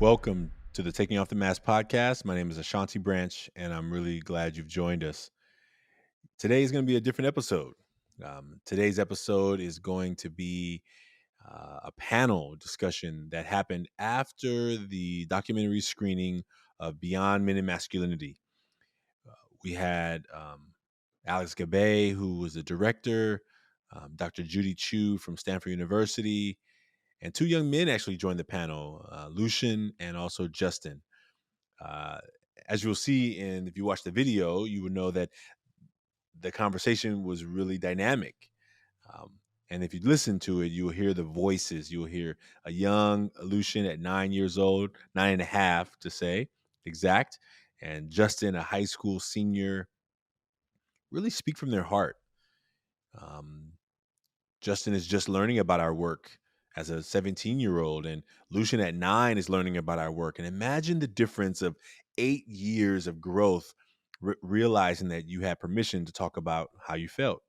Welcome to the Taking Off the Mask podcast. My name is Ashanti Branch, and I'm really glad you've joined us. Today is going to be a different episode. Today's episode is going to be a panel discussion that happened after the documentary screening of Beyond Men and Masculinity. We had Alex Gabbay, who was the director, Dr. Judy Chu from Stanford University, and two young men actually joined the panel, Lucian and also Justin. Uh, as you'll see, and if you watch the video, you would know that the conversation was really dynamic. Um, and if you listen to it, you will hear the voices. You will hear a young Lucian at 9 years old, 9.5 to say exact, and Justin, a high school senior, really speak from their heart. Um, Justin is just learning about our work as a 17-year-old, and Lucian at 9 is learning about our work. And imagine the difference of 8 years of growth, realizing that you had permission to talk about how you felt,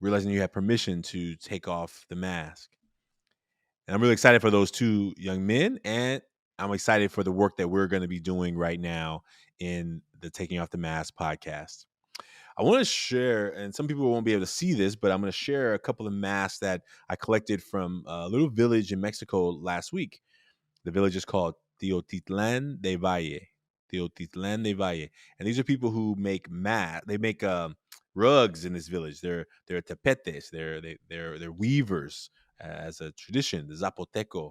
realizing you had permission to take off the mask. And I'm really excited for those two young men, and I'm excited for the work that we're going to be doing right now in the Taking Off the Mask podcast. I want to share, and some people won't be able to see this, but I'm going to share a couple of masks that I collected from a little village in Mexico last week. The village is called Teotitlan de Valle. Teotitlan de Valle. And these are people who make They make rugs in this village. They're tapetes. They're weavers as a tradition. The Zapoteco.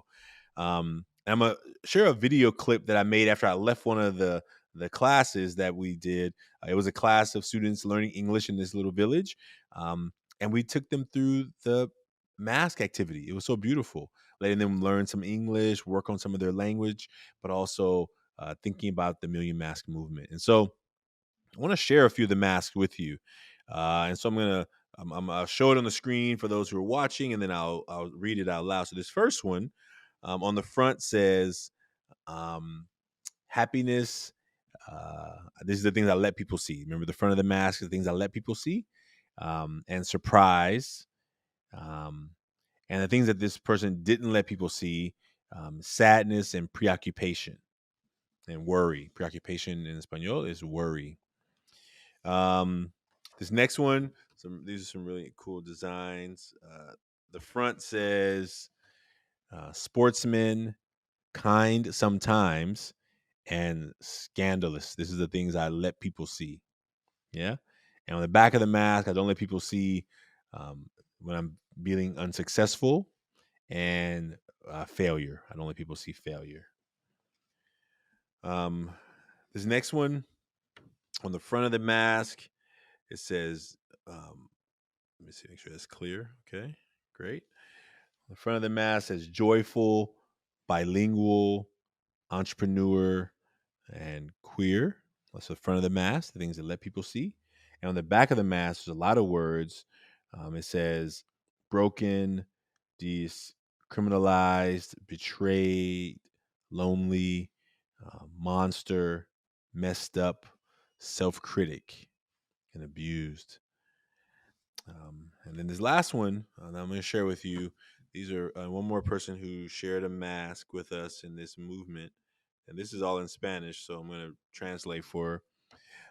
I'm gonna share a video clip that I made after I left one of the classes that we did. It was a class of students learning English in this little village, and we took them through the mask activity. It was so beautiful, letting them learn some English, work on some of their language, but also thinking about the Million Mask movement. And so I want to share a few of the masks with you. And so I'll show it on the screen for those who are watching, and then I'll read it out loud. So this first one on the front says, happiness. These are the things I let people see. Remember, the front of the mask, the things I let people see, and surprise. And the things that this person didn't let people see, sadness and preoccupation and worry. Preoccupation in Espanol is worry. This next one, these are some really cool designs. The front says, sportsman, kind sometimes, and scandalous. This is the things I let people see. Yeah. And on the back of the mask, I don't let people see when I'm being unsuccessful and failure. I don't let people see failure. This next one on the front of the mask, it says, let me see, make sure that's clear. Okay, great. On the front of the mask says joyful, bilingual, entrepreneur, and queer. That's the front of the mask, the things that let people see. And on the back of the mask, there's a lot of words. It says broken, criminalized, betrayed, lonely, monster, messed up, self-critic, and abused. And then this last one that I'm going to share with you. These are one more person who shared a mask with us in this movement. And this is all in Spanish, so I'm going to translate for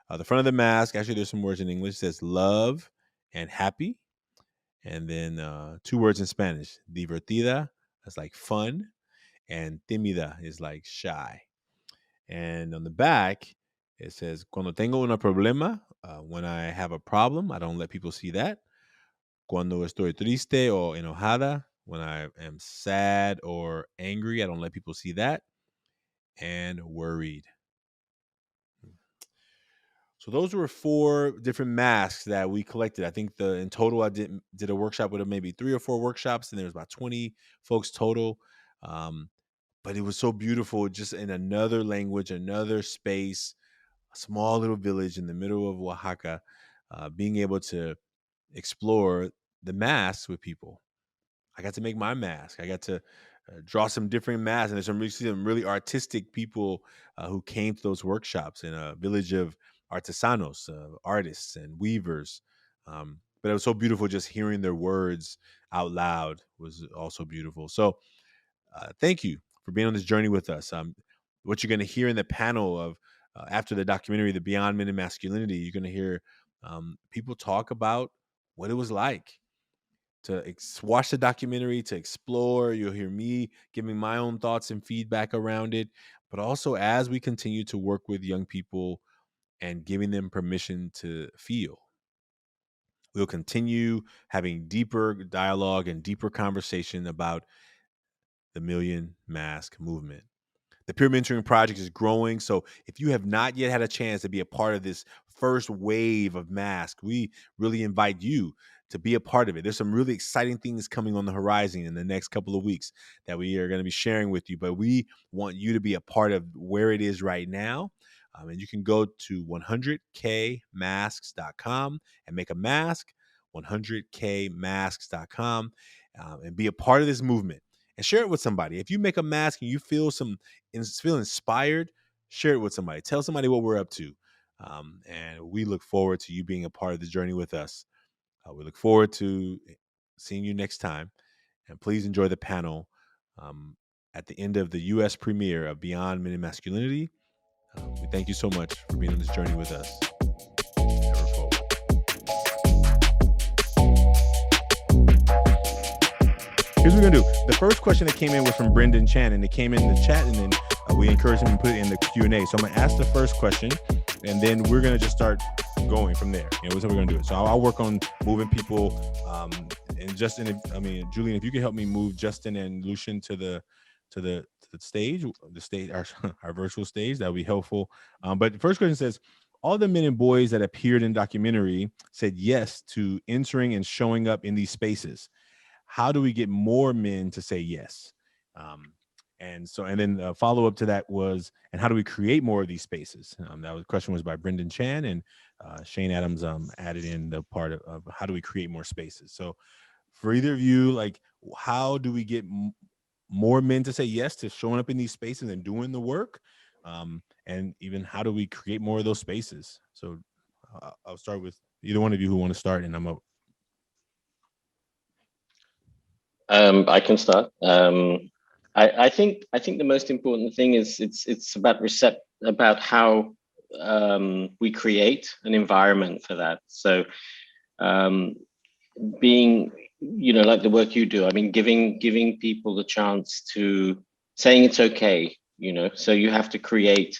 the front of the mask. Actually, there's some words in English. It says love and happy. And then two words in Spanish. Divertida, that's like fun. And tímida is like shy. And on the back, it says, cuando tengo una problema, when I have a problem, I don't let people see that. Cuando estoy triste o enojada, when I am sad or angry, I don't let people see that. And worried. So those were 4 different masks that we collected. I think in total I did a workshop with maybe 3 or 4 workshops, and there was about 20 folks total. But it was so beautiful, just in another language, another space, a small little village in the middle of Oaxaca, being able to explore the masks with people. I got to make my mask. I got to draw some different masks, and there's some really artistic people who came to those workshops in a village of artesanos, artists and weavers. But it was so beautiful just hearing their words out loud was also beautiful. So thank you for being on this journey with us. What you're going to hear in the panel of after the documentary, The Beyond Men and Masculinity, you're going to hear people talk about what it was like to watch the documentary, to explore. You'll hear me giving my own thoughts and feedback around it, but also as we continue to work with young people and giving them permission to feel. We'll continue having deeper dialogue and deeper conversation about the Million Mask Movement. The peer mentoring project is growing. So if you have not yet had a chance to be a part of this first wave of mask, we really invite you to be a part of it. There's some really exciting things coming on the horizon in the next couple of weeks that we are going to be sharing with you, but we want you to be a part of where it is right now. And you can go to 100kmasks.com and make a mask, 100kmasks.com, and be a part of this movement and share it with somebody. If you make a mask and you feel inspired, share it with somebody. Tell somebody what we're up to. And we look forward to you being a part of the journey with us. We look forward to seeing you next time. And please enjoy the panel at the end of the U.S. premiere of Beyond Men and Masculinity. We thank you so much for being on this journey with us. Ever forward. Here's what we're going to do. The first question that came in was from Brendan Chan, and it came in the chat, and then we encouraged him to put it in the Q&A. So I'm going to ask the first question, and then we're going to just start going from there. That's how we're going to do it. So I'll work on moving people. And Justin, Julian, if you can help me move Justin and Lucian to the stage, our virtual stage, that would be helpful. But the first question says, all the men and boys that appeared in the documentary said yes to entering and showing up in these spaces. How do we get more men to say yes? And then the follow-up to that was, and how do we create more of these spaces? The question was by Brendan Chan, and Shane Adams added in the part of how do we create more spaces? So for either of you, like, how do we get more men to say yes to showing up in these spaces and doing the work? And even how do we create more of those spaces? So I'll start with either one of you who want to start, and I'm up. I can start. I think the most important thing is it's about how we create an environment for that. So being, like the work you do, giving people the chance to saying it's okay, so you have to create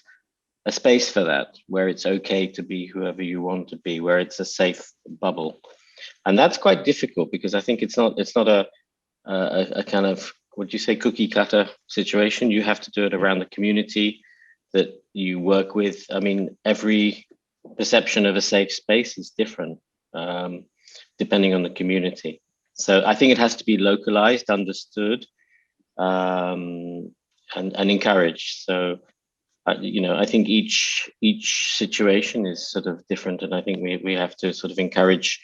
a space for that, where it's okay to be whoever you want to be, where it's a safe bubble. And that's quite difficult, because I think it's not a kind of, what do you say, cookie cutter situation. You have to do it around the community that you work with. Every perception of a safe space is different, depending on the community. So I think it has to be localized, understood, and encouraged. So, I think each situation is sort of different, and I think we have to sort of encourage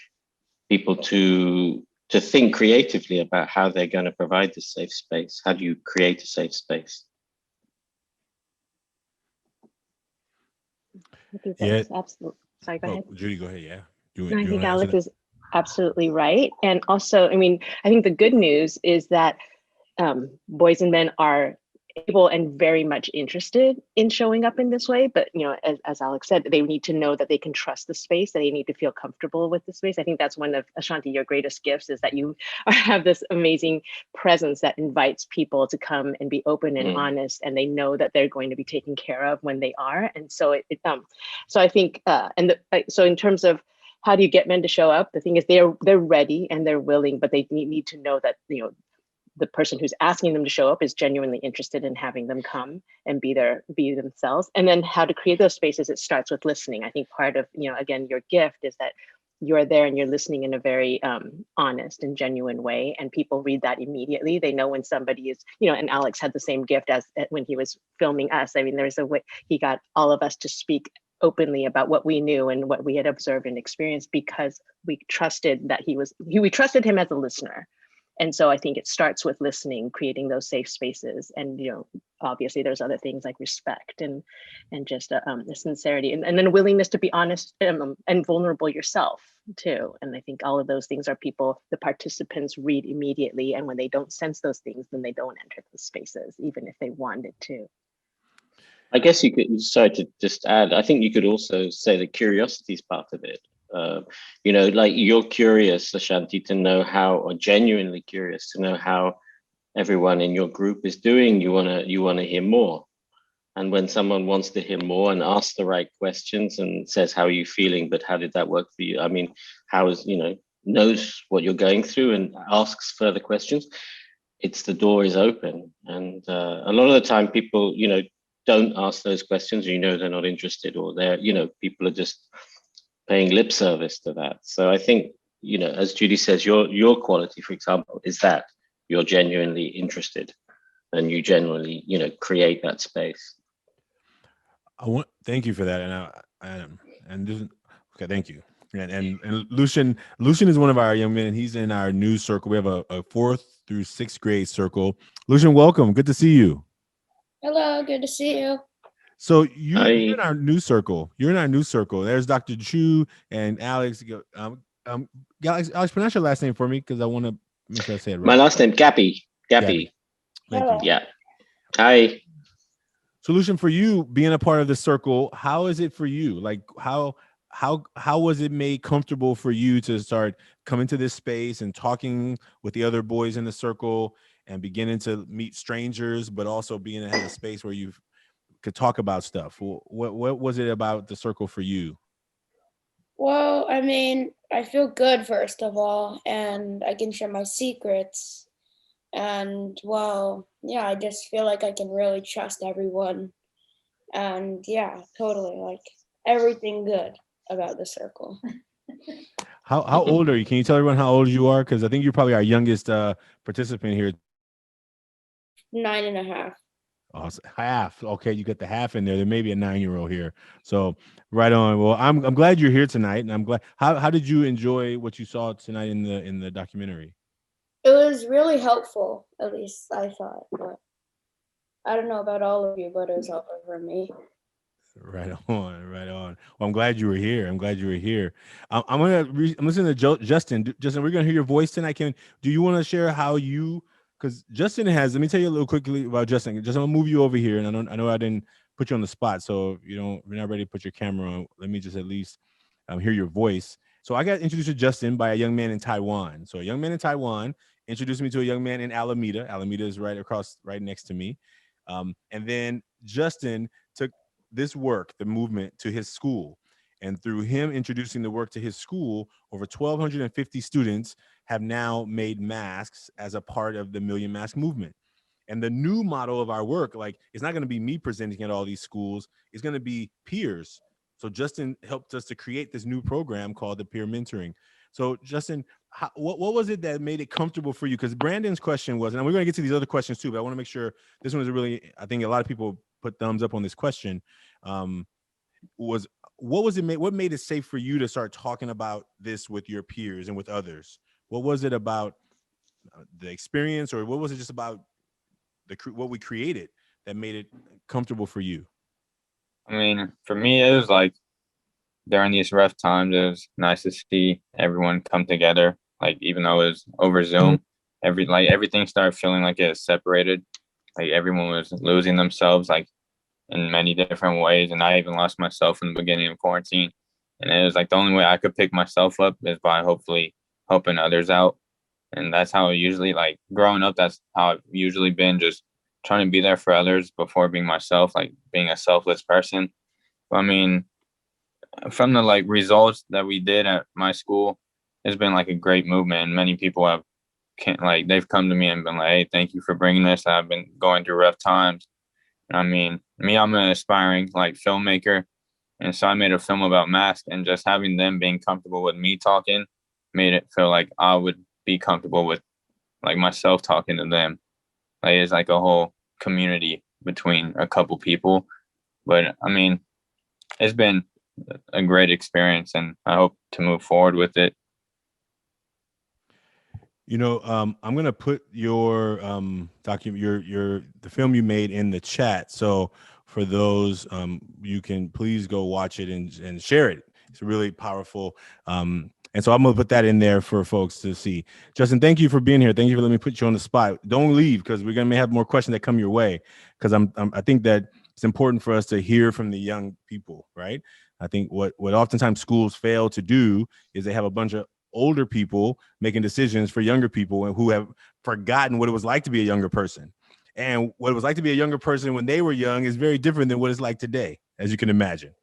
people to think creatively about how they're going to provide this safe space. How do you create a safe space? I think that's absolutely. Sorry, go ahead. Judy, go ahead. Yeah. I think Alex is absolutely right. And also, I think the good news is that boys and men are able and very much interested in showing up in this way. But, as Alex said, they need to know that they can trust the space, that they need to feel comfortable with the space. I think that's one of, Ashanti, your greatest gifts, is that you have this amazing presence that invites people to come and be open and honest, and they know that they're going to be taken care of when they are. And so so I think, so in terms of how do you get men to show up, the thing is they're ready and they're willing, but they need to know that, the person who's asking them to show up is genuinely interested in having them come and be themselves. And then how to create those spaces, it starts with listening. I think part of, again, your gift is that you're there and you're listening in a very honest and genuine way. And people read that immediately. They know when somebody is, and Alex had the same gift as when he was filming us. There's a way he got all of us to speak openly about what we knew and what we had observed and experienced, because we trusted that we trusted him as a listener. And so I think it starts with listening, creating those safe spaces. And, obviously there's other things like respect and just the sincerity and then a willingness to be honest and vulnerable yourself too. And I think all of those things are the participants read immediately. And when they don't sense those things, then they don't enter those spaces, even if they wanted to. I guess you could, sorry to just add, I think you could also say that curiosity is part of it. Like you're curious, Ashanti, to know how, or genuinely curious to know how everyone in your group is doing. You wanna hear more. And when someone wants to hear more and asks the right questions and says, how are you feeling? But how did that work for you? I mean, knows what you're going through and asks further questions. The door is open. And a lot of the time people, don't ask those questions, they're not interested, or people are just paying lip service to that. So I think, as Judy says, your quality, for example, is that you're genuinely interested and you genuinely, create that space. Thank you for that. Okay, thank you. And Lucian is one of our young men. He's in our new circle. We have a 4th through 6th grade circle. Lucian, welcome. Good to see you. Hello, good to see you. So you're in our new circle. There's Dr. Chu and Alex. Alex, pronounce your last name for me because I want to make sure I say it right. My last name, Gabbay. Thank you. Yeah. Hi. Solution for you being a part of the circle. How is it for you? Like how was it made comfortable for you to start coming to this space and talking with the other boys in the circle and beginning to meet strangers, but also being in a space where you could talk about stuff? What was it about the circle for you? Well, I mean, I feel good, first of all, and I can share my secrets. And well, yeah, I just feel like I can really trust everyone. And yeah, totally, like everything good about the circle. How old are you? Can you tell everyone how old you are? Because I think you're probably our youngest participant here. 9.5. Awesome. Half. Okay, you got the half in there. There may be a 9-year-old here. So right on. Well, I'm glad you're here tonight, and I'm glad. How did you enjoy what you saw tonight in the documentary? It was really helpful, at least I thought. But I don't know about all of you, but it was helpful for me. Right on. Well, I'm glad you were here. I'm listening to Justin. Justin, we're gonna hear your voice tonight. Do you want to share how you? Because Justin let me tell you a little quickly about Justin. I'm gonna move you over here, and I know I didn't put you on the spot, so if you're not ready to put your camera on, let me just at least hear your voice. So I got introduced to Justin by a young man in Taiwan. So a young man in Taiwan introduced me to a young man in Alameda. Alameda is right next to me. And then Justin took this work, the movement, to his school. And through him introducing the work to his school, over 1,250 students have now made masks as a part of the Million Mask movement. And the new model of our work, like, it's not going to be me presenting at all these schools. It's going to be peers. So Justin helped us to create this new program called the Peer Mentoring. So Justin, what was it that made it comfortable for you? Because Brandon's question was, and we're going to get to these other questions too, but I want to make sure this one is I think a lot of people put thumbs up on this question. What made it safe for you to start talking about this with your peers and with others? What was it about the experience, or what was it just about what we created that made it comfortable for you? I mean, for me, it was like during these rough times, it was nice to see everyone come together. Like, even though it was over Zoom, everything started feeling like it was separated. Like, everyone was losing themselves, like, in many different ways. And I even lost myself in the beginning of quarantine. And it was like the only way I could pick myself up is by hopefully helping others out. And that's how usually, like, growing up, that's how I've usually been, just trying to be there for others before being myself, like being a selfless person. But, I mean, from the like results that we did at my school, it's been like a great movement. Many people they've come to me and been like, hey, thank you for bringing this. I've been going through rough times. And I mean, I'm an aspiring like filmmaker. And so I made a film about masks, and just having them being comfortable with me talking made it feel like I would be comfortable with like myself talking to them. Like, it's like a whole community between a couple people. But I mean, it's been a great experience, and I hope to move forward with it. I'm gonna put your document, the film you made in the chat. So for those, you can please go watch it and share it. It's really powerful. And so I'm gonna put that in there for folks to see. Justin, thank you for being here. Thank you for letting me put you on the spot. Don't leave, because we're gonna may have more questions that come your way. Because I think that it's important for us to hear from the young people, right? I think what oftentimes schools fail to do is they have a bunch of older people making decisions for younger people and who have forgotten what it was like to be a younger person. And what it was like to be a younger person when they were young is very different than what it's like today, as you can imagine.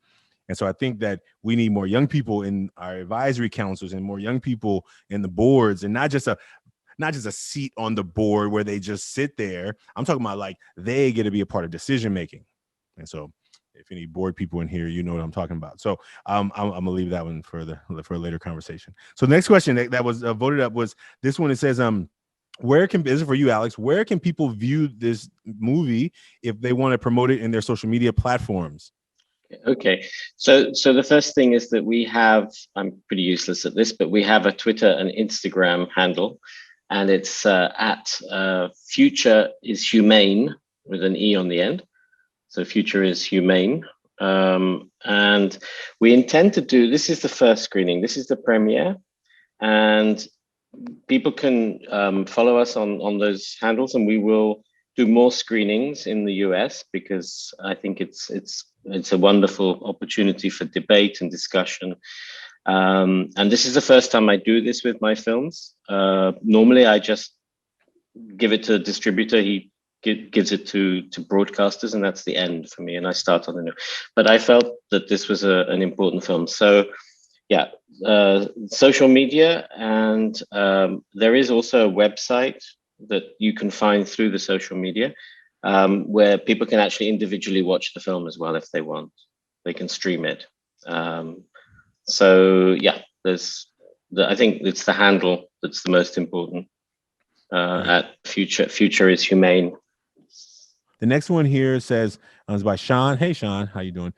And so I think that we need more young people in our advisory councils and more young people in the boards, and not just a seat on the board where they just sit there. I'm talking about like they get to be a part of decision making. And so if any board people in here, you know what I'm talking about. So I'm gonna leave that one for a later conversation. So the next question that was voted up was this one. It says, this is for you, Alex. Where can people view this movie if they want to promote it in their social media platforms? Okay, so the first thing is that we have, I'm pretty useless at this, but we have a Twitter and Instagram handle, and it's at Future is Humane with an E on the end. So Future is Humane. And we intend to do, this is the first screening, this is the premiere, and people can follow us on those handles, and we will do more screenings in the US, because I think it's a wonderful opportunity for debate and discussion. And this is the first time I do this with my films. Normally I just give it to a distributor. He gives it to broadcasters, and that's the end for me, and I start on the new. But I felt that this was an important film. So yeah, social media, and there is also a website that you can find through the social media, where people can actually individually watch the film as well if they want. They can stream it. So yeah, I think it's the handle that's the most important. At Future is Humane. The next one here says, it's by Sean. Hey, Sean, how you doing?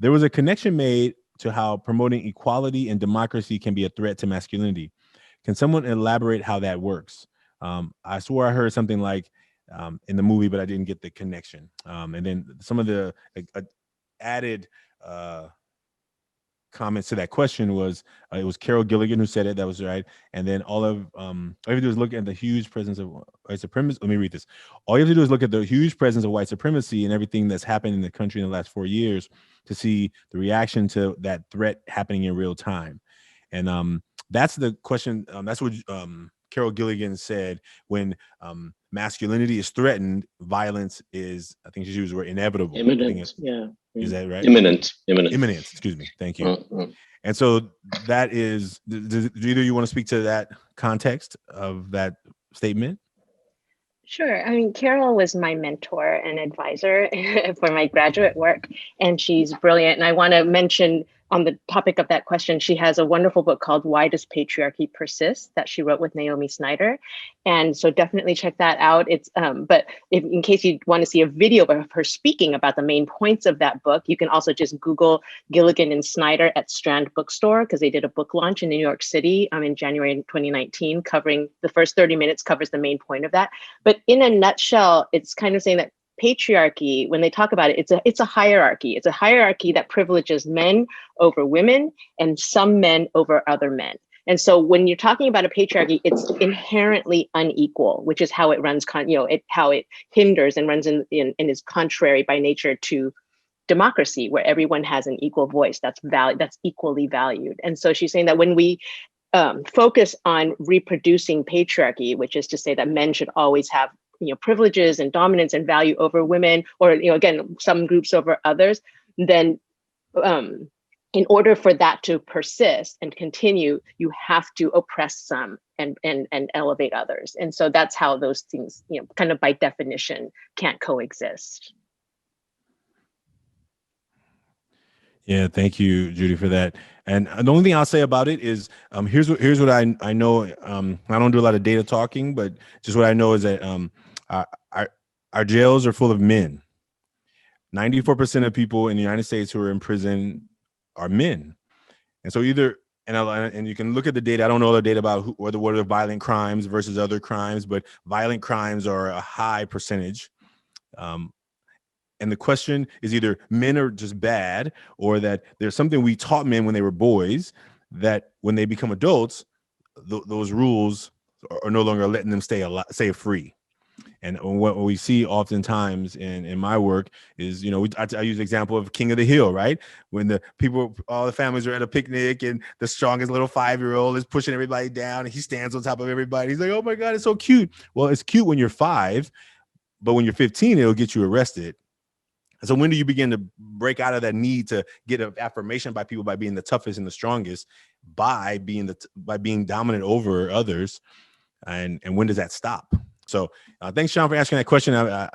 There was a connection made to how promoting equality and democracy can be a threat to masculinity. Can someone elaborate how that works? I swore I heard something like in the movie, but I didn't get the connection. And then some of the added comments to that question was it was Carol Gilligan who said it. That was right. And then all you have to do is look at the huge presence of white supremacy. Let me read this. All you have to do is look at the huge presence of white supremacy and everything that's happened in the country in the last 4 years to see the reaction to that threat happening in real time. And that's the question. That's what Carol Gilligan said when masculinity is threatened, violence is, I think she used the word inevitable. Imminent, yeah. Is that right? Imminent. Excuse me. Thank you. And so that is, do either you want to speak to that context of that statement? Sure. I mean, Carol was my mentor and advisor for my graduate work, and she's brilliant. And I want to mention, on the topic of that question, she has a wonderful book called Why Does Patriarchy Persist that she wrote with Naomi Snyder. And so definitely check that out. It's but in case you want to see a video of her speaking about the main points of that book, you can also just Google Gilligan and Snyder at Strand Bookstore, because they did a book launch in New York City in January 2019, covering the first 30 minutes covers the main point of that. But in a nutshell, it's kind of saying that patriarchy, when they talk about it, it's a hierarchy. It's a hierarchy that privileges men over women and some men over other men. And so when you're talking about a patriarchy, it's inherently unequal, which is how it runs, how it hinders and runs and is contrary by nature to democracy, where everyone has an equal voice that's equally valued. And so she's saying that when we focus on reproducing patriarchy, which is to say that men should always have privileges and dominance and value over women, or again, some groups over others, then in order for that to persist and continue, you have to oppress some and elevate others. And so that's how those things, kind of by definition, can't coexist. Yeah, thank you, Judy, for that. And the only thing I'll say about it is, here's what I know. I don't do a lot of data talking, but just what I know is that our jails are full of men. 94% of people in the United States who are in prison are men. And so either and you can look at the data. I don't know the data about what are violent crimes versus other crimes, but violent crimes are a high percentage. And the question is either men are just bad, or that there's something we taught men when they were boys that when they become adults, those rules are no longer letting them stay free. And what we see oftentimes in my work is, I use the example of King of the Hill, right? When all the families are at a picnic and the strongest little 5-year-old is pushing everybody down and he stands on top of everybody. He's like, oh my God, it's so cute. Well, it's cute when you're 5, but when you're 15, it'll get you arrested. So when do you begin to break out of that need to get an affirmation by people by being the toughest and the strongest, by being dominant over others? And when does that stop? So thanks, Sean, for asking that question. I'm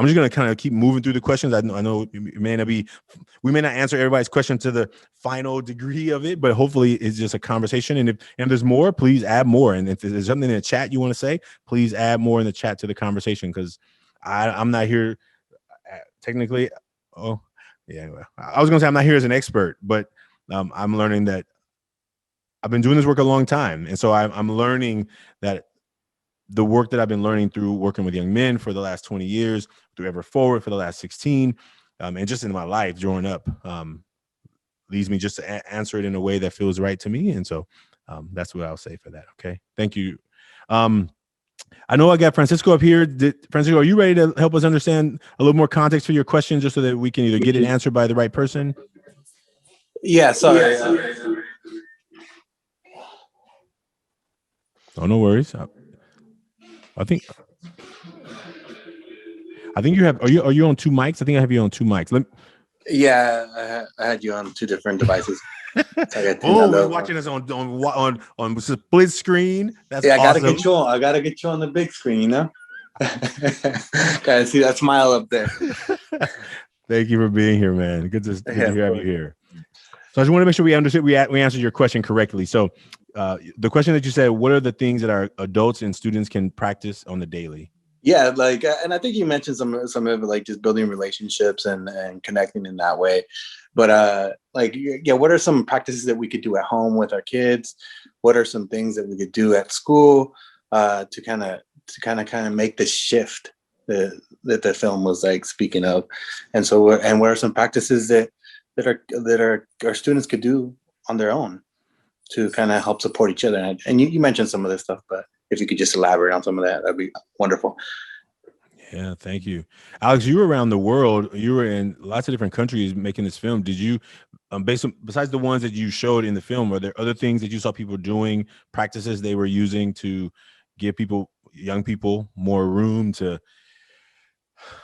just going to kind of keep moving through the questions. I know we may not answer everybody's question to the final degree of it, but hopefully it's just a conversation. And if there's more, please add more. And if there's something in the chat you want to say, please add more in the chat to the conversation, because I'm not here technically. Oh, yeah. Anyway, I was going to say I'm not here as an expert, but I'm learning that I've been doing this work a long time. And so I'm learning that the work that I've been learning through working with young men for the last 20 years, through Ever Forward for the last 16, and just in my life growing up, leads me just to answer it in a way that feels right to me. And so that's what I'll say for that. Okay. Thank you. I know I got Francisco up here. Francisco, are you ready to help us understand a little more context for your question, just so that we can either get it answered by the right person? Yeah, sorry. Oh, no worries. I think you have. Are you on 2 mics? I think I have you on 2 mics. Yeah, I had you on 2 different devices. Oh, we're watching us on split screen. That's I awesome. I gotta get you on the big screen, Gotta see that smile up there. Thank you for being here, man. Good to have you here. So I just want to make sure we understood we answered your question correctly. So the question that you said, what are the things that our adults and students can practice on the daily? Yeah, and I think you mentioned some of it, like just building relationships and connecting in that way. But what are some practices that we could do at home with our kids? What are some things that we could do at school to kind of make the shift that the film was like speaking of? And so, what are some practices that our students could do on their own to kind of help support each other? And you mentioned some of this stuff, but if you could just elaborate on some of that, that'd be wonderful. Yeah, thank you. Alex, you were around the world. You were in lots of different countries making this film. Did you, besides the ones that you showed in the film, are there other things that you saw people doing, practices they were using to give young people more room to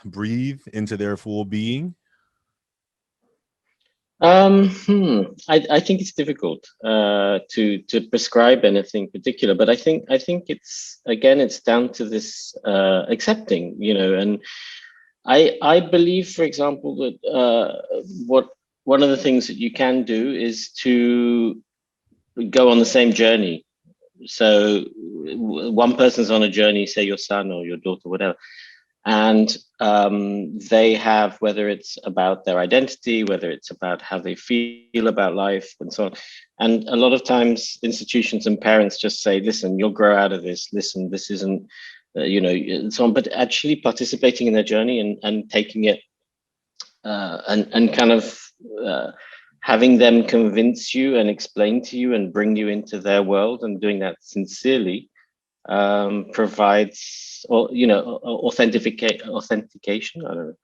breathe into their full being? I think it's difficult to prescribe anything particular, but I think it's down to this accepting, and I believe, for example, that one of the things that you can do is to go on the same journey. So one person's on a journey, say your son or your daughter, whatever, and they have, whether it's about their identity, whether it's about how they feel about life and so on. And a lot of times institutions and parents just say, listen, you'll grow out of this. Listen, this isn't, and so on. But actually participating in their journey and taking it and kind of having them convince you and explain to you and bring you into their world, and doing that sincerely provides, authentication. I don't know.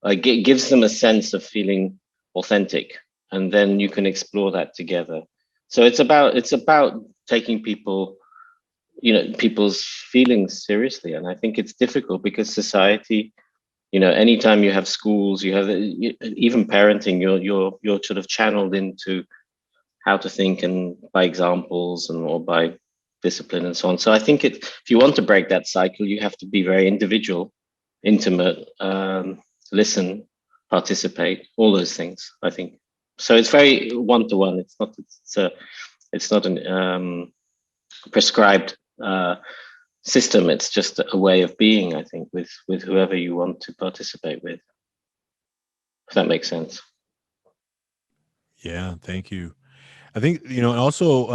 It gives them a sense of feeling authentic, and then you can explore that together. So it's about taking people's feelings seriously, and I think it's difficult because society, anytime you have schools, you have even parenting, you're sort of channeled into how to think, and by examples or by discipline and so on. So I think if you want to break that cycle, you have to be very individual, intimate, listen, participate, all those things, I think. So it's very one-to-one. It's not a prescribed system. It's just a way of being, I think, with whoever you want to participate with. If that makes sense. Yeah, thank you. I think, and also,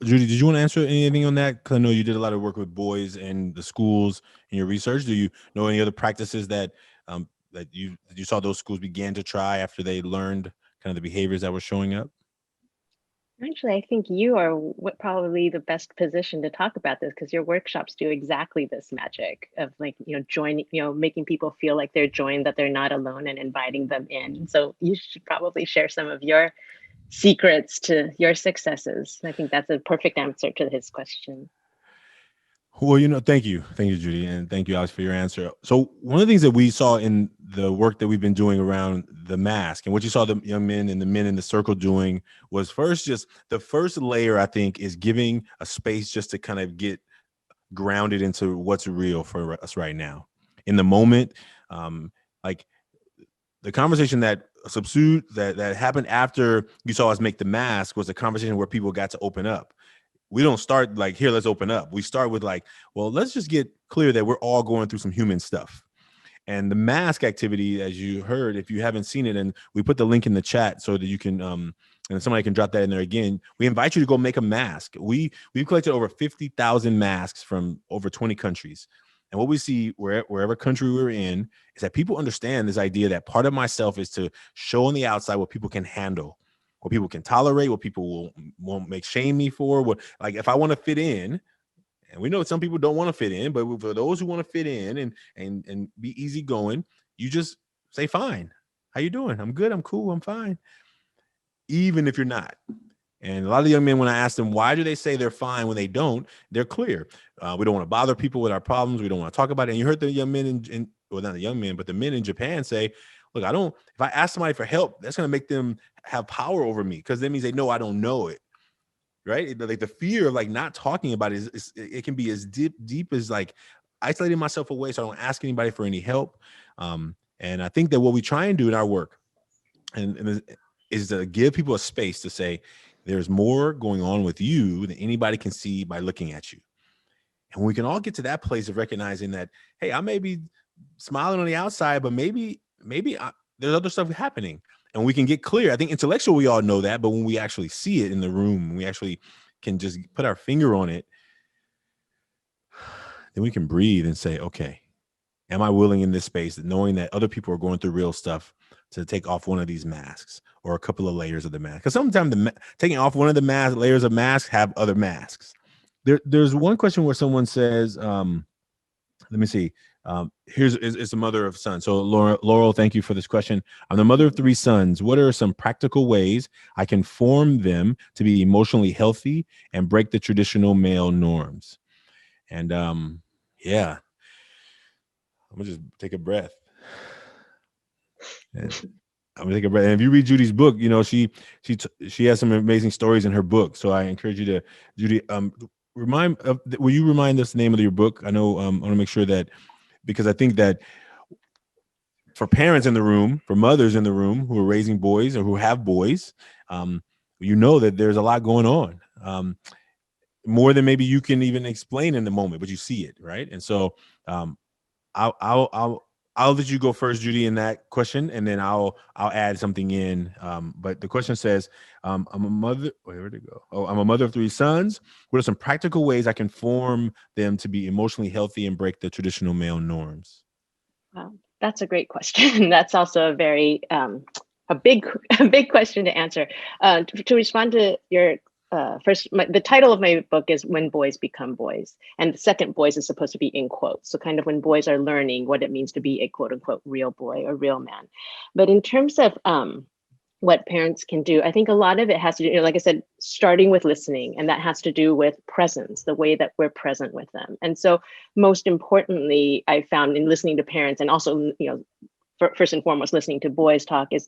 Judy, did you want to answer anything on that? Because I know you did a lot of work with boys and the schools in your research. Do you know any other practices that that you saw those schools began to try after they learned kind of the behaviors that were showing up? Actually, I think you are probably the best position to talk about this, because your workshops do exactly this magic of, like, joining, making people feel like they're joined, that they're not alone, and inviting them in. So you should probably share some of your secrets to your successes. I think that's a perfect answer to his question. Well, thank you, Judy, and thank you, Alex, for your answer. So one of the things that we saw in the work that we've been doing around the mask, and what you saw the young men and the men in the circle doing, was first, just the first layer, I think, is giving a space just to kind of get grounded into what's real for us right now, in the moment. Like the conversation that subsued that happened after you saw us make the mask was a conversation where people got to open up. We don't start like, here, let's open up. We start with like, well, let's just get clear that we're all going through some human stuff. And the mask activity, as you heard, if you haven't seen it, and we put the link in the chat so that you can, and somebody can drop that in there again. We invite you to go make a mask. We've collected over 50,000 masks from over 20 countries. And what we see wherever country we're in is that people understand this idea that part of myself is to show on the outside what people can handle, what people can tolerate, what people won't make shame me for. What, like, if I want to fit in, and we know some people don't want to fit in, but for those who want to fit in and be easygoing, you just say, fine. How you doing? I'm good. I'm cool. I'm fine. Even if you're not. And a lot of the young men, when I ask them, why do they say they're fine when they don't, they're clear. We don't want to bother people with our problems. We don't want to talk about it. And you heard the young men well, not the young men, but the men in Japan say, look, if I ask somebody for help, that's going to make them have power over me, because that means they know I don't know it. Right? Like the fear of like not talking about it it can be as deep as like isolating myself away, so I don't ask anybody for any help. And I think that what we try and do in our work and is to give people a space to say, there's more going on with you than anybody can see by looking at you. And we can all get to that place of recognizing that, hey, I may be smiling on the outside, but maybe there's other stuff happening. And we can get clear. I think intellectually we all know that, but when we actually see it in the room, we actually can just put our finger on it, then we can breathe and say, okay, am I willing in this space, knowing that other people are going through real stuff, to take off one of these masks or a couple of layers of the mask? Because sometimes taking off one of the layers of masks have other masks. There's one question where someone says, let me see. It's a mother of sons. So Laurel, thank you for this question. I'm the mother of 3 sons. What are some practical ways I can form them to be emotionally healthy and break the traditional male norms? And yeah, I'm gonna just take a breath. And I'm gonna take a breath. And if you read Judy's book, she has some amazing stories in her book. So I encourage you to, Judy, will you remind us the name of your book? I know I want to make sure that, because I think that for parents in the room, for mothers in the room who are raising boys or who have boys, that there's a lot going on, more than maybe you can even explain in the moment, but you see it, right? And so I'll let you go first, Judy, in that question, and then I'll add something in. But the question says, I'm a mother. Where'd it go? Oh, I'm a mother of 3 sons. What are some practical ways I can form them to be emotionally healthy and break the traditional male norms? Wow, that's a great question. That's also a very a big question to answer. To respond to your first, the title of my book is When Boys Become Boys. And the second boys is supposed to be in quotes. So kind of when boys are learning what it means to be a quote unquote real boy or real man. But in terms of what parents can do, I think a lot of it has to do, like I said, starting with listening. And that has to do with presence, the way that we're present with them. And so most importantly, I found in listening to parents, and also, first and foremost, listening to boys talk, is,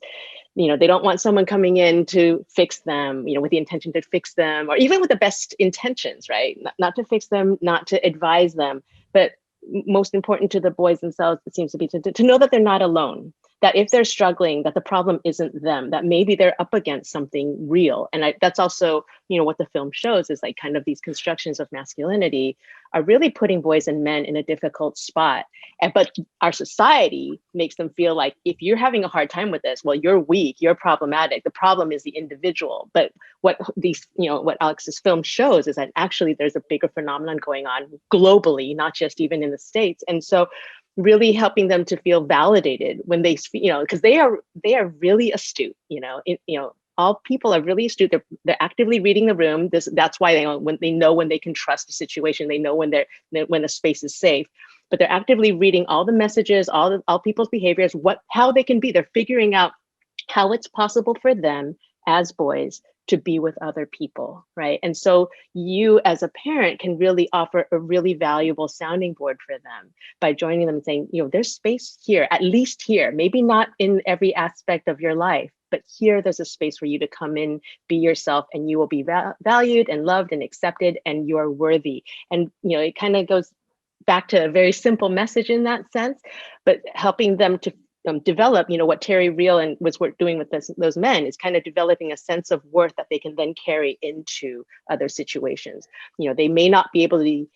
they don't want someone coming in to fix them, with the intention to fix them, or even with the best intentions, right? Not to fix them, not to advise them, but most important to the boys themselves, it seems to be to know that they're not alone, that if they're struggling, that the problem isn't them, that maybe they're up against something real. And that's also, what the film shows is like kind of these constructions of masculinity are really putting boys and men in a difficult spot. But our society makes them feel like if you're having a hard time with this, well, you're weak, you're problematic. The problem is the individual. But what what Alex's film shows is that actually there's a bigger phenomenon going on globally, not just even in the States. And so really helping them to feel validated when they speak, because they are really astute, all people are really astute. They're actively reading the room. That's why they know when they can trust the situation. They know when the space is safe. But they're actively reading all the messages, all people's behaviors, how they can be. They're figuring out how it's possible for them as boys to be with other people, right? And so you as a parent can really offer a really valuable sounding board for them by joining them and saying, there's space here, at least here, maybe not in every aspect of your life, but here there's a space for you to come in, be yourself, and you will be valued and loved and accepted, and you're worthy. And, it kind of goes back to a very simple message in that sense, but helping them to develop, what Terry Real and was doing with those men is kind of developing a sense of worth that they can then carry into other situations. They may not be able to,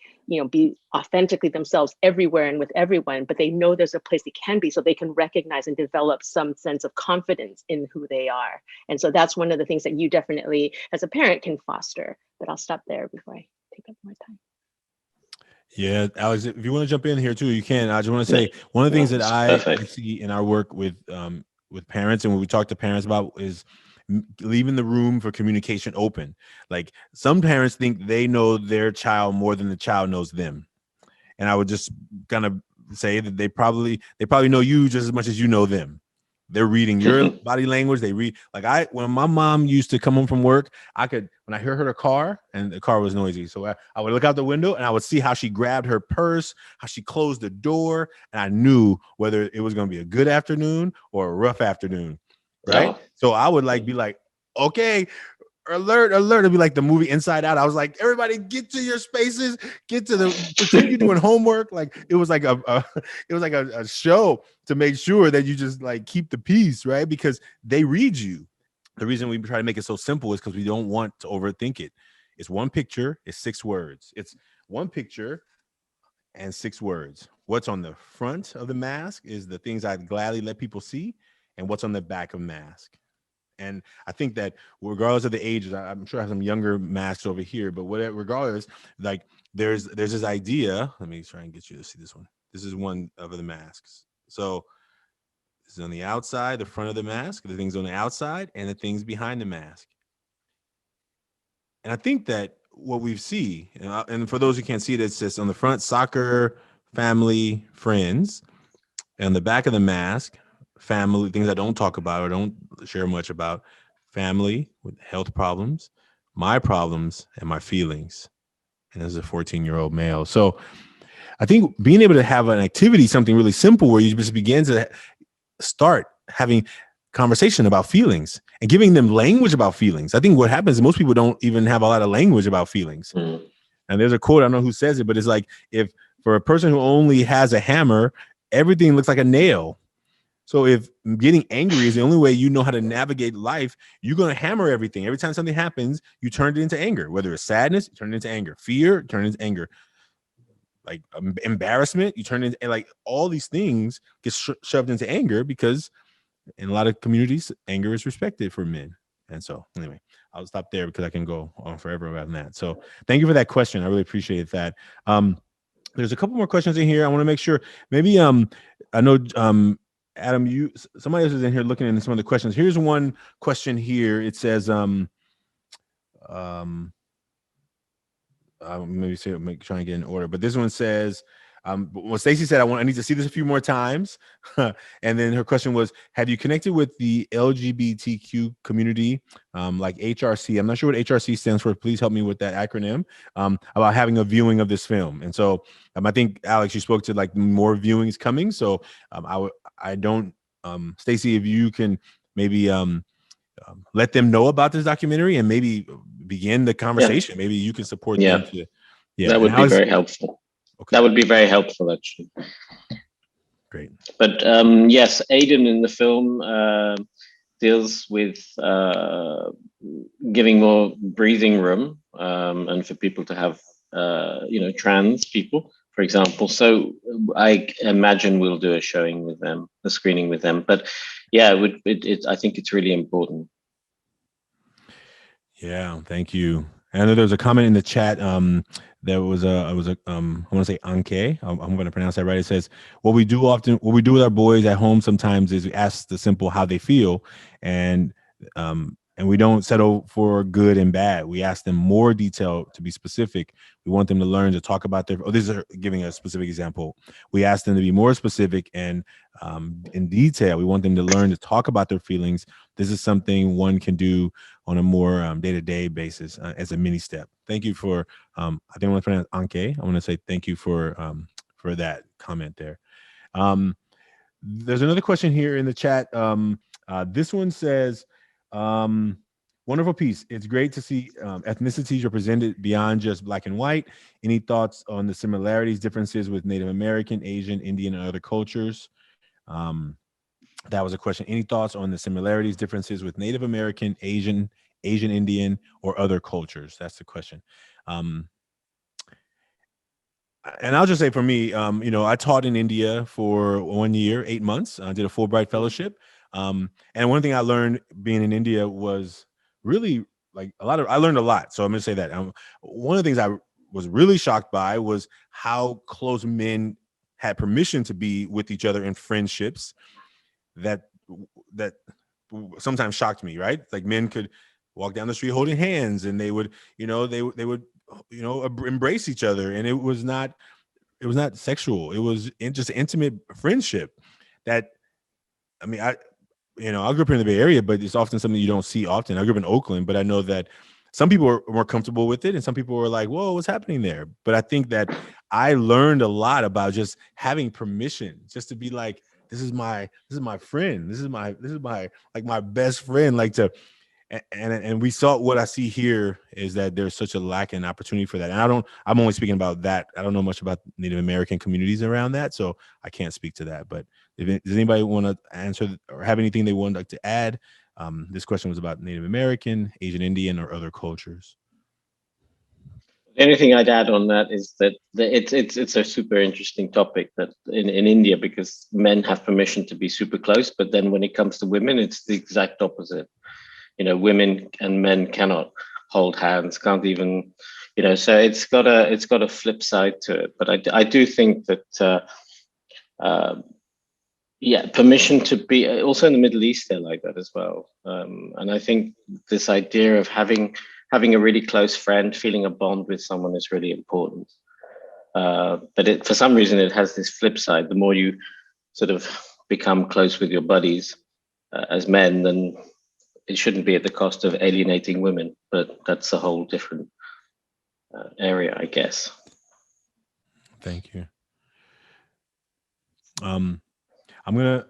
be authentically themselves everywhere and with everyone, but they know there's a place they can be, so they can recognize and develop some sense of confidence in who they are. And so that's one of the things that you definitely, as a parent, can foster. But I'll stop there before I take up more time. Yeah, Alex, if you want to jump in here too, you can. I just want to say one of the things that I see in our work with parents, and what we talk to parents about, is leaving the room for communication open. Like, some parents think they know their child more than the child knows them, and I would just kind of say that they probably know you just as much as you know them. They're reading your body language. They read, when my mom used to come home from work, when I heard her car, and the car was noisy, so I would look out the window and I would see how she grabbed her purse, how she closed the door, and I knew whether it was going to be a good afternoon or a rough afternoon, right? Oh. So I would be like, okay, alert. It'd be like the movie Inside Out. I was like, everybody get to your spaces, pretend you're doing homework. It was like a show to make sure that you just keep the peace, right? Because they read you. The reason we try to make it so simple is because we don't want to overthink it. It's one picture, it's 6 words. It's one picture and 6 words. What's on the front of the mask is the things I'd gladly let people see, and what's on the back of the mask. And I think that regardless of the ages, I'm sure I have some younger masks over here, but regardless, there's this idea. Let me try and get you to see this one. This is one of the masks. So this is on the outside, the front of the mask, the things on the outside, and the things behind the mask. And I think that what we see, and for those who can't see it, it's just on the front, soccer, family, friends, and on the back of the mask, family, things I don't talk about or don't share much about, family with health problems, my problems, and my feelings. And as a 14-year-old male. So I think being able to have an activity, something really simple where you just begin to start having conversation about feelings and giving them language about feelings. I think what happens is most people don't even have a lot of language about feelings. And there's a quote, I don't know who says it, but it's like, if for a person who only has a hammer, everything looks like a nail. So if getting angry is the only way you know how to navigate life, you're going to hammer everything. Every time something happens, you turn it into anger. Whether it's sadness, you turn it into anger. Fear, turn it into anger. Embarrassment, you turn it into, all these things get shoved into anger, because in a lot of communities, anger is respected for men. And so anyway, I'll stop there because I can go on forever about that. So thank you for that question. I really appreciate that. There's a couple more questions in here. I want to make sure, maybe, I know, Adam, somebody else is in here looking into some of the questions. Here's one question here. It says, maybe try and get in order, but this one says, well, Stacey said, I need to see this a few more times. And then her question was, have you connected with the LGBTQ community, like HRC? I'm not sure what HRC stands for. Please help me with that acronym, about having a viewing of this film. And so I think, Alex, you spoke to more viewings coming. So Stacey, if you can maybe let them know about this documentary and maybe begin the conversation. Yeah. Maybe you can support them. That would be very helpful. Okay. That would be very helpful, actually. great. But yes, Aiden in the film deals with giving more breathing room and for people to have, trans people, for example. So I imagine we'll do a showing with them, a screening with them. But yeah, I think it's really important. Yeah, thank you. I know there was a comment in the chat. There was I want to say Anke. I'm going to pronounce that right. It says, what we do with our boys at home sometimes is we ask the simple how they feel, and we don't settle for good and bad. We ask them more detail to be specific. We want them to learn to talk about their. Oh, this is giving a specific example. We ask them to be more specific and in detail. We want them to learn to talk about their feelings. This is something one can do on a more day-to-day basis as a mini step. Thank you for, I think I want to pronounce Anke. I want to say thank you for that comment there. There's another question here in the chat. This one says, wonderful piece. It's great to see ethnicities represented beyond just black and white. Any thoughts on the similarities, differences with Native American, Asian, Indian, and other cultures? That was a question. Any thoughts on the similarities, differences with Native American, Asian, Indian, or other cultures? That's the question. And I'll just say for me, I taught in India for 1 year, 8 months. I did a Fulbright fellowship. And one thing I learned being in India was really I learned a lot. So I'm going to say that. One of the things I was really shocked by was how close men had permission to be with each other in friendships. That sometimes shocked me, right? Like men could walk down the street holding hands, and they would, they would, embrace each other, and it was not sexual. It was just intimate friendship. That, I mean, I grew up in the Bay Area, but it's often something you don't see often. I grew up in Oakland, but I know that some people are more comfortable with it, and some people were like, "Whoa, what's happening there?" But I think that I learned a lot about just having permission, just to be like, this is my friend. This is my like my best friend. Like to, and we saw what I see here is that there's such a lack and opportunity for that. And I'm only speaking about that. I don't know much about Native American communities around that, so I can't speak to that. But does anybody want to answer or have anything they would like to add? This question was about Native American, Asian, Indian, or other cultures. The only thing I'd add on that is that it's a super interesting topic that in India, because men have permission to be super close, but then when it comes to women, it's the exact opposite. Women and men cannot hold hands, can't even, so it's got a flip side to it. But I do think that permission to be, also in the Middle East they're like that as well. And I think this idea of having a really close friend, feeling a bond with someone is really important. But for some reason, it has this flip side. The more you sort of become close with your buddies as men, then it shouldn't be at the cost of alienating women. But that's a whole different area, I guess. Thank you. I'm going to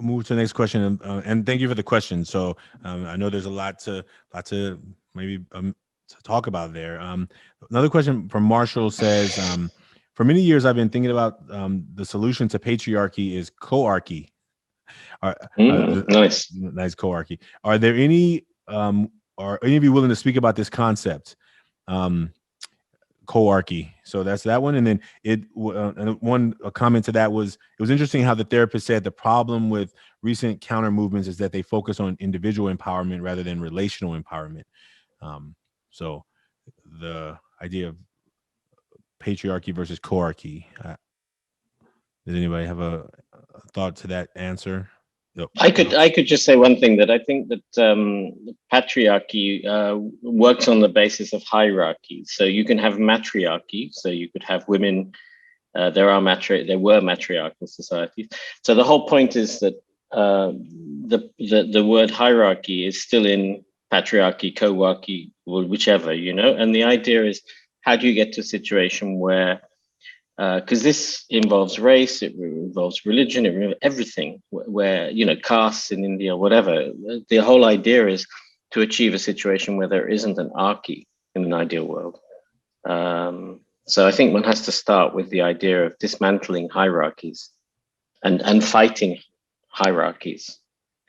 move to the next question, and thank you for the question. So I know there's a lot to maybe to talk about there. Another question from Marshall says, for many years I've been thinking about the solution to patriarchy is co-archy. Nice co-archy. Are there any are any of you willing to speak about this concept? Co-archy. So that's that one. And then a comment to that was, it was interesting how the therapist said the problem with recent counter movements is that they focus on individual empowerment rather than relational empowerment. So the idea of patriarchy versus co-archy. Does anybody have a thought to that answer? I could just say one thing, that I think that patriarchy works on the basis of hierarchy. So you can have matriarchy. So you could have women. There were matriarchal societies. So the whole point is that the word hierarchy is still in patriarchy, co-archy, or whichever, And the idea is, how do you get to a situation where, because this involves race, it involves religion, it involves everything, where, castes in India, whatever. The whole idea is to achieve a situation where there isn't an archy in an ideal world. So I think one has to start with the idea of dismantling hierarchies. and fighting hierarchies,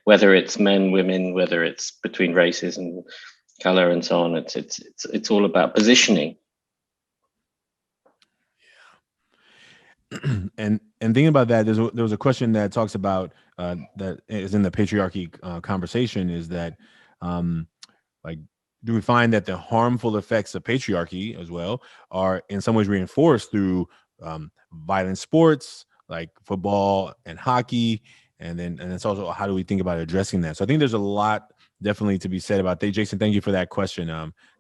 whether it's men, women, whether it's between races and color and so on. It's all about positioning. And thinking about that, there was a question that talks about that is in the patriarchy conversation, is that like, do we find that the harmful effects of patriarchy as well are in some ways reinforced through violent sports like football and hockey, and it's also how do we think about addressing that? So I think there's a lot definitely to be said about that. Jason, thank you for that question.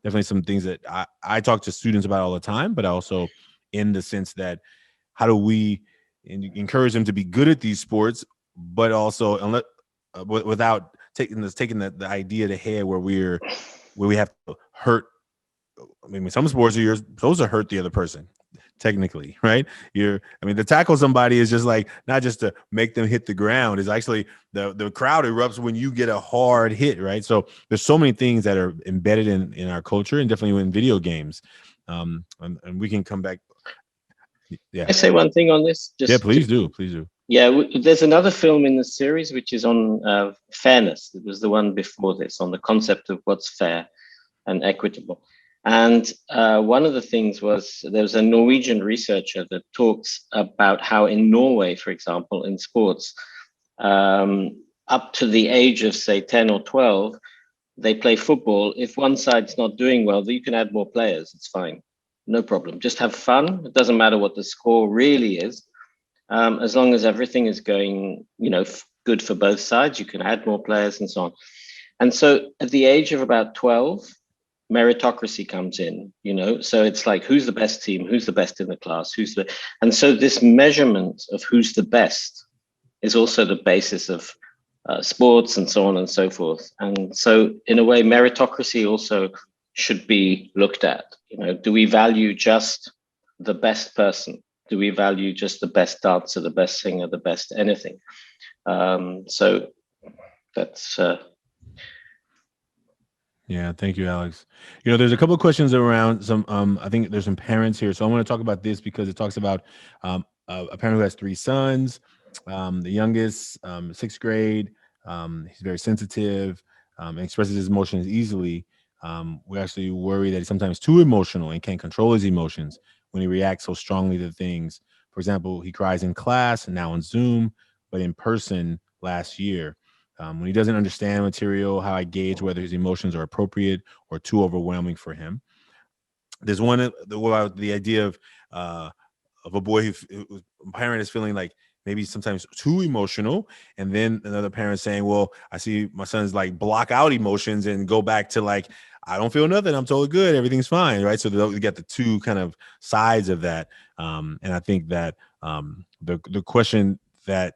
Definitely some things that I talk to students about all the time, but also in the sense that how do we encourage them to be good at these sports, but also without taking the idea to head where we have to hurt. I mean, some sports you're supposed to hurt the other person, technically, right? To tackle somebody is just like not just to make them hit the ground. Is actually the crowd erupts when you get a hard hit, right? So there's so many things that are embedded in our culture, and definitely in video games. And we can come back. Yeah. Can I say one thing on this? Please do. Yeah, there's another film in the series which is on fairness. It was the one before this, on the concept of what's fair and equitable. And one of the things was there was a Norwegian researcher that talks about how in Norway, for example, in sports, up to the age of, say, 10 or 12, they play football. If one side's not doing well, you can add more players. It's fine. No problem. Just have fun. It doesn't matter what the score really is. As long as everything is going, good for both sides, you can add more players and so on. And so at the age of about 12, meritocracy comes in, so it's like, who's the best team? Who's the best in the class? And so this measurement of who's the best is also the basis of sports and so on and so forth. And so in a way, meritocracy also should be looked at. Do we value just the best person? Do we value just the best dancer, the best singer, the best anything? So that's... Yeah, thank you, Alex. There's a couple of questions around some. I think there's some parents here, so I want to talk about this because it talks about a parent who has 3 sons. The youngest, 6th grade. He's very sensitive and expresses his emotions easily. We actually worry that he's sometimes too emotional and can't control his emotions when he reacts so strongly to things. For example, he cries in class and now on Zoom, but in person last year. When he doesn't understand material, how I gauge whether his emotions are appropriate or too overwhelming for him. There's one the idea of a boy whose parent is feeling like maybe sometimes too emotional, and then another parent saying, well, I see my son's like block out emotions and go back to like, I don't feel nothing, I'm totally good, everything's fine, right? So you get the two kind of sides of that. And I think that the question that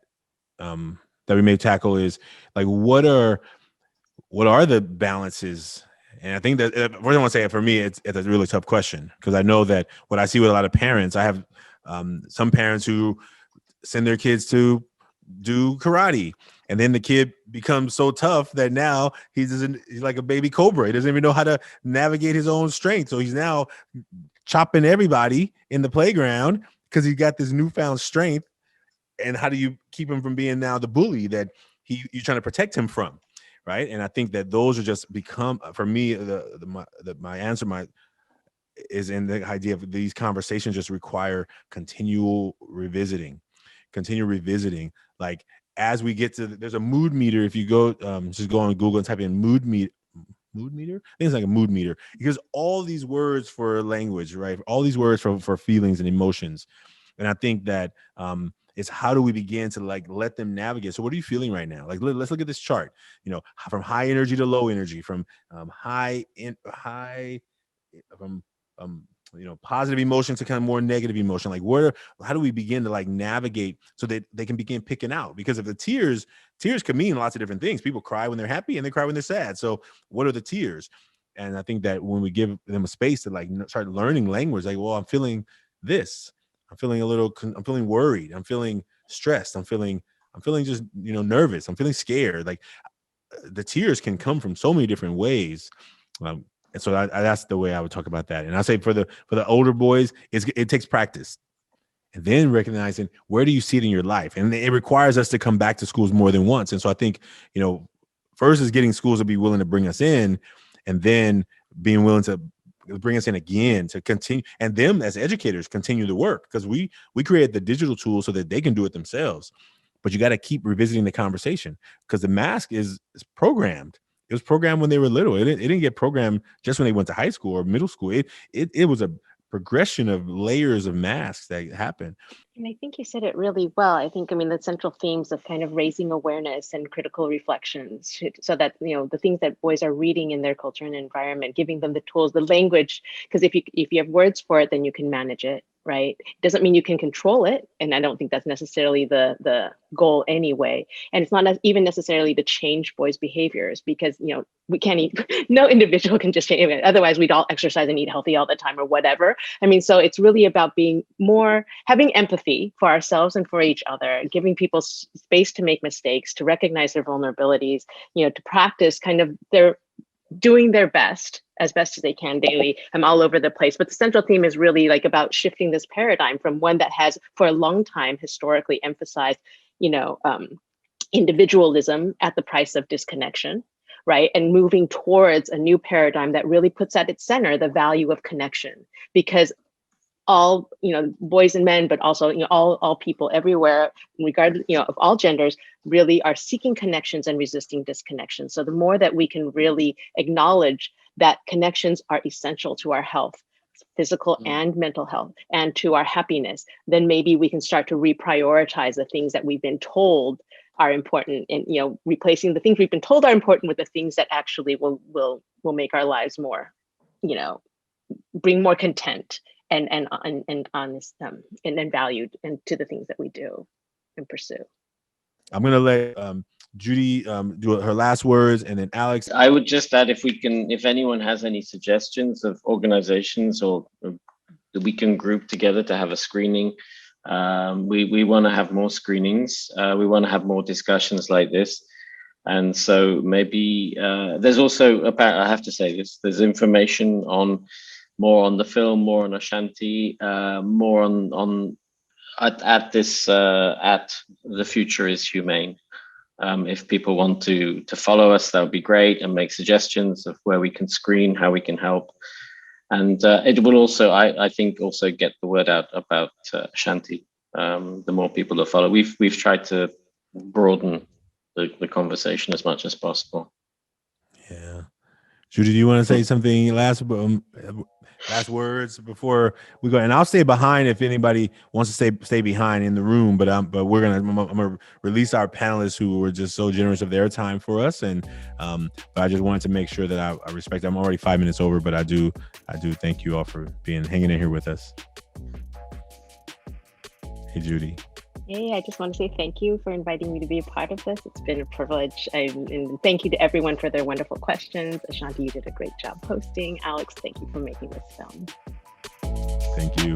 we may tackle is like, what are the balances? And I think that I want to say, for me, it's a really tough question, because I know that what I see with a lot of parents, I have some parents who send their kids to do karate, and then the kid becomes so tough that now he's like a baby cobra. He doesn't even know how to navigate his own strength. So he's now chopping everybody in the playground because he got this newfound strength. And how do you keep him from being now the bully that you're trying to protect him from, right? And I think that those are just become, for me, my answer is in the idea of these conversations just require continual revisiting. Like, as we get to, there's a mood meter. If you go, just go on Google and type in mood meter. I think it's like a mood meter, because all these words for language, right? All these words for feelings and emotions. And I think that it's how do we begin to like let them navigate. So what are you feeling right now? Like, let's look at this chart, from high energy to low energy, from positive emotion to kind of more negative emotion. Like, how do we begin to like navigate so that they can begin picking out? Because of the tears can mean lots of different things. People cry when they're happy and they cry when they're sad. So what are the tears? And I think that when we give them a space to like start learning language, like, well, I'm feeling this. I'm feeling worried. I'm feeling stressed. I'm feeling just, nervous. I'm feeling scared. Like, the tears can come from so many different ways. And so that's the way I would talk about that. And I say for the older boys, it takes practice. and then recognizing where do you see it in your life? And it requires us to come back to schools more than once. And so I think, first is getting schools to be willing to bring us in, and then being willing to bring us in again to continue, and them as educators continue the work, because we create the digital tools so that they can do it themselves. But you got to keep revisiting the conversation, because the mask is programmed. It was programmed when they were little. It didn't get programmed just when they went to high school or middle school. It was a progression of layers of masks that happened. And I think you said it really well. I think, the central themes of kind of raising awareness and critical reflections, so that, the things that boys are reading in their culture and environment, giving them the tools, the language, because if you have words for it, then you can manage it, right? Doesn't mean you can control it. And I don't think that's necessarily the goal anyway. And it's not even necessarily to change boys' behaviors, because, we can't no individual can just change it. Otherwise we'd all exercise and eat healthy all the time or whatever. So it's really about having empathy for ourselves and for each other, giving people space to make mistakes, to recognize their vulnerabilities, to practice kind of doing their best as they can daily. I'm all over the place, but the central theme is really about shifting this paradigm from one that has for a long time historically emphasized, individualism at the price of disconnection, right? And moving towards a new paradigm that really puts at its center the value of connection, because all, boys and men, but also, all people everywhere, regardless, of all genders, really are seeking connections and resisting disconnection. So the more that we can really acknowledge that connections are essential to our health, physical and mental health, and to our happiness, then maybe we can start to reprioritize the things that we've been told are important, and replacing the things we've been told are important with the things that actually will make our lives more, bring more content and honest and valued to the things that we do and pursue. I'm gonna let Judy do her last words, and then Alex. I would just add, if anyone has any suggestions of organizations or that we can group together to have a screening. We want to have more screenings. We want to have more discussions like this. And so maybe there's also, I have to say this, there's information more on the film, more on Ashanti, more at The Future is Humane. If people want to follow us, that would be great, and make suggestions of where we can screen, how we can help. And it will also, I think, also get the word out about Ashanti. The more people that follow, we've tried to broaden the conversation as much as possible. Yeah, Judy, do you want to say something last words before we go? And I'll stay behind if anybody wants to stay behind in the room. But I'm gonna release our panelists who were just so generous of their time for us. And but I just wanted to make sure that I respect. I'm already 5 minutes over, but I do thank you all for hanging in here with us. Hey, Judy. Hey, I just want to say thank you for inviting me to be a part of this. It's been a privilege. And thank you to everyone for their wonderful questions. Ashanti, you did a great job hosting. Alex, thank you for making this film. Thank you.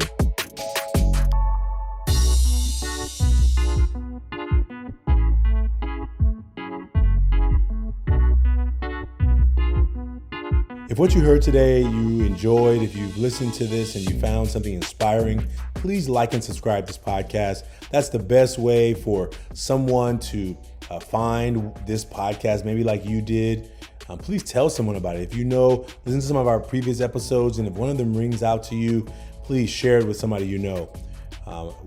If what you heard today you enjoyed, if you've listened to this and you found something inspiring, please like and subscribe to this podcast. That's the best way for someone to find this podcast, maybe like you did. Please tell someone about it. If listen to some of our previous episodes, and if one of them rings out to you, please share it with somebody you know.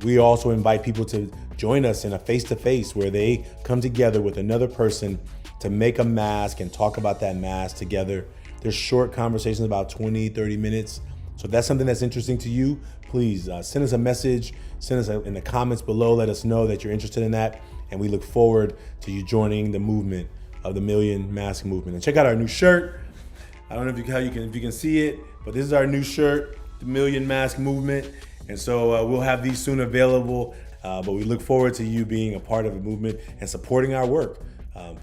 We also invite people to join us in a face-to-face where they come together with another person to make a mask and talk about that mask together. There's short conversations, about 20, 30 minutes. So if that's something that's interesting to you, please send us a message, send us in the comments below, let us know that you're interested in that. And we look forward to you joining the movement of the Million Mask Movement. And check out our new shirt. I don't know if you can see it, but this is our new shirt, the Million Mask Movement. And so we'll have these soon available, but we look forward to you being a part of the movement and supporting our work.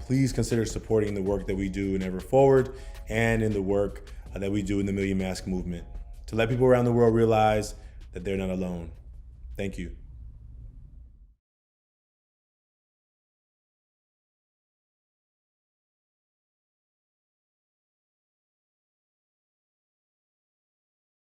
Please consider supporting the work that we do in Ever Forward and in the work that we do in the Million Mask Movement, to let people around the world realize that they're not alone. Thank you.